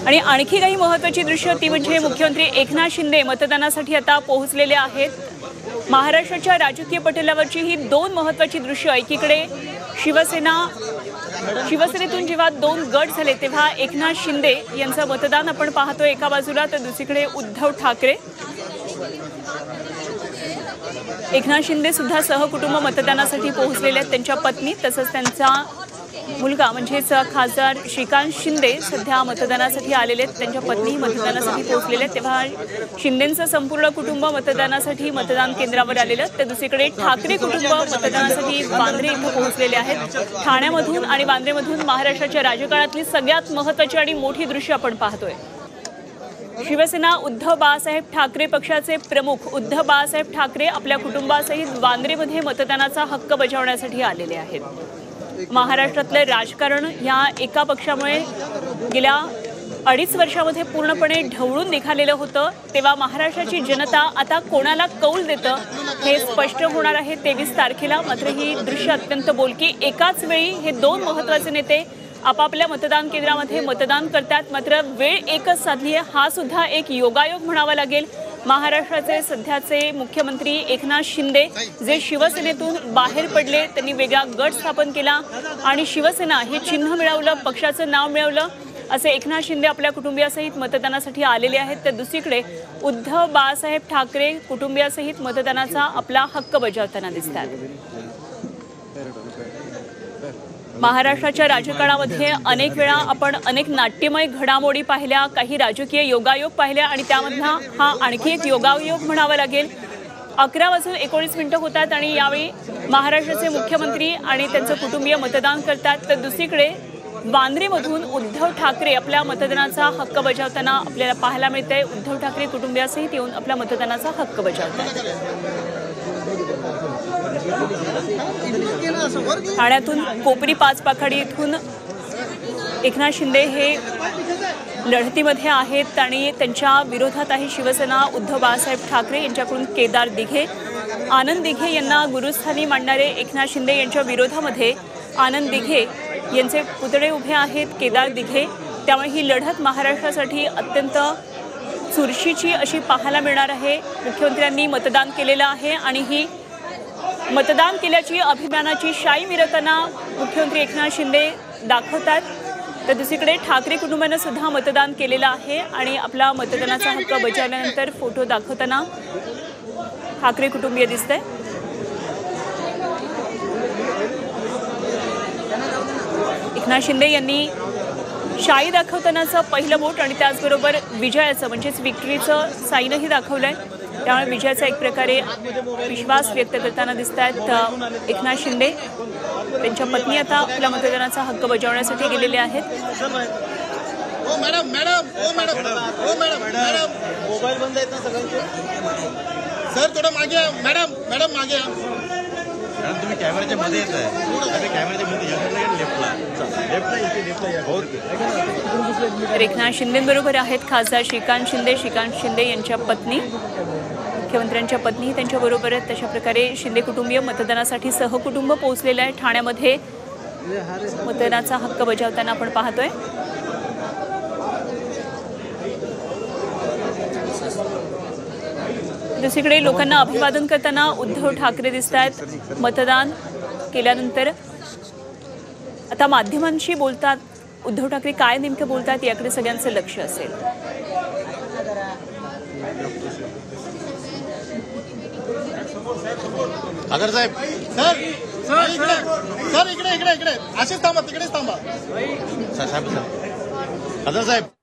आणि आणखी काही महत्त्वाची दृश्य ती म्हणजे मुख्यमंत्री एकनाथ शिंदे मतदानासाठी आता पोहोचलेले आहेत। महाराष्ट्राच्या राजकीय पटलावरची ही दोन महत्त्वाची दृश्य, एकीकडे शिवसेनेतून जेव्हा दोन गट झाले तेव्हा एकनाथ शिंदे यांचं मतदान आपण पाहतोय एका बाजूला, तर दुसरीकडे उद्धव ठाकरे। एकनाथ शिंदे सुद्धा सहकुटुंब मतदानासाठी पोहोचलेले आहेत। त्यांच्या पत्नी तसंच त्यांचा मुलगा म्हणजेच खासदार श्रीकांत शिंदे सध्या मतदानासाठी आलेले आहेत। त्यांच्या पत्नी मतदानासाठी पोहोचलेले आहेत। तेव्हा शिंदेंचं संपूर्ण कुटुंब मतदानासाठी मतदान केंद्रावर आलेलं, तर दुसरीकडे ठाकरे कुटुंब मतदानासाठी वांद्रे इथं पोहोचलेले आहेत। ठाण्यामधून आणि वांद्रेमधून महाराष्ट्राच्या राजकारणातली सगळ्यात महत्त्वाची आणि मोठी दृश्य आपण पाहतोय। शिवसेना उद्धव बाळासाहेब ठाकरे पक्षाचे प्रमुख उद्धव बाळासाहेब ठाकरे आपल्या कुटुंबासहित वांद्रेमध्ये मतदानाचा हक्क बजावण्यासाठी आलेले आहेत। महाराष्ट्रातलं राजकारण या एका पक्षामुळे गेल्या 2.5 वर्षामध्ये पूर्णपणे ढवळून निघालेलं होतं, तेव्हा महाराष्ट्राची जनता आता कोणाला कौल देतं हे स्पष्ट होणार आहे 23 तारखेला। मात्र ही दृश्य अत्यंत बोलकी, एकाच वेळी हे दोन महत्त्वाचे नेते आपापल्या मतदान केंद्रामध्ये मतदान करतात, मात्र वेळ एकच साधली आहे। हा सुद्धा एक योगायोग म्हणावा लागेल। महाराष्ट्राचे सध्याचे मुख्यमंत्री एकनाथ शिंदे जे शिवसेनेतून बाहेर पडले, त्यांनी वेगळा गट स्थापन केला आणि शिवसेना हे चिन्ह मिळवलं, पक्षाचं नाव मिळवलं, असे एकनाथ शिंदे आपल्या कुटुंबियासहित मतदानासाठी आलेले आहेत। तर दुसरीकडे उद्धव बाळासाहेब ठाकरे कुटुंबियासहित मतदानाचा आपला हक्क बजावताना दिसतात। महाराष्ट्राच्या राजकारणामध्ये अनेक वेळा आपण अनेक नाट्यमय घडामोडी पाहिल्या, काही राजकीय योगायोग पाहिल्या आणि त्यामधला हा आणखी एक योगायोग म्हणावा लागेल। 11:19 होतात आणि यावेळी महाराष्ट्राचे मुख्यमंत्री आणि त्यांचे कुटुंबीय मतदान करतात, तर दुसरीकडे वांद्रेमधून उद्धव ठाकरे आपल्या मतदानाचा हक्क बजावताना आपल्याला पाहायला मिळतंय। उद्धव ठाकरे कुटुंबियासहित येऊन आपल्या मतदानाचा हक्क बजावतात। ठाण्यातून कोपरी पाचपाखाडी इथून एकनाथ शिंदे हे लढतीमध्ये आहेत आणि त्यांच्या विरोधात आहे शिवसेना उद्धव बाळासाहेब ठाकरे यांच्याकडून केदार दिघे। आनंद दिघे यांना गुरुस्थानी मांडणारे एकनाथ शिंदे यांच्या विरोधामध्ये आनंद दिघे यांचे पुतळे उभे आहेत, केदार दिघे। त्यामुळे ही लढत महाराष्ट्रासाठी अत्यंत चुरशीची अशी पाहायला मिळणार आहे। मुख्यमंत्र्यांनी मतदान केलेलं आहे आणि ही मतदान केल्याची अभिमानाची शाई मिरवताना मुख्यमंत्री एकनाथ शिंदे दाखवतात, तर दुसरीकडे ठाकरे कुटुंबाने सुद्धा मतदान केलेलं आहे आणि आपला मतदानाचा हक्क बजावल्यानंतर फोटो दाखवताना ठाकरे कुटुंबीय दिसतंय। एकनाथ शिंदे यांनी शाई दाखवतानाचं पहिलं बोट आणि त्याचबरोबर विजयाचं म्हणजेच विक्ट्रीचं साईनही दाखवलंय, त्यामुळे विजयाचा एक प्रकारे विश्वास व्यक्त करताना दिसत आहेत एकनाथ शिंदे। त्यांच्या पत्नी आता आपल्या मतदानाचा हक्क बजावण्यासाठी गेलेले आहेत। मोबाईल बंद आहेत ना सगळ्यांचे, सर थोडं मागे मॅडम मागे मॅडम, तुम्ही कॅमेऱ्याच्या मध्ये येत आहे, कॅमेऱ्याच्या मध्ये तर एकनाथ शिंदेबरोबर आहेत खासदार श्रीकांत शिंदे यांच्या पत्नी, मुख्यमंत्र्यांच्या पत्नी त्यांच्याबरोबर आहेत। तशा प्रकारे शिंदे कुटुंबीय मतदानासाठी सहकुटुंब पोहोचलेलं आहे। ठाण्यामध्ये मतदानाचा हक्क बजावताना आपण पाहतोय। दुसरीकडे लोकांना अभिवादन करताना उद्धव ठाकरे दिसत आहेत। मतदान केल्यानंतर आता माध्यमांशी बोलतात उद्धव ठाकरे, काय नेमकं बोलतात याकडे सगळ्यांचं लक्ष असेल। खासदार साहेब, सर इकडे असेच थांबा, तिकडेच थांबा साहेब, खासदार साहेब।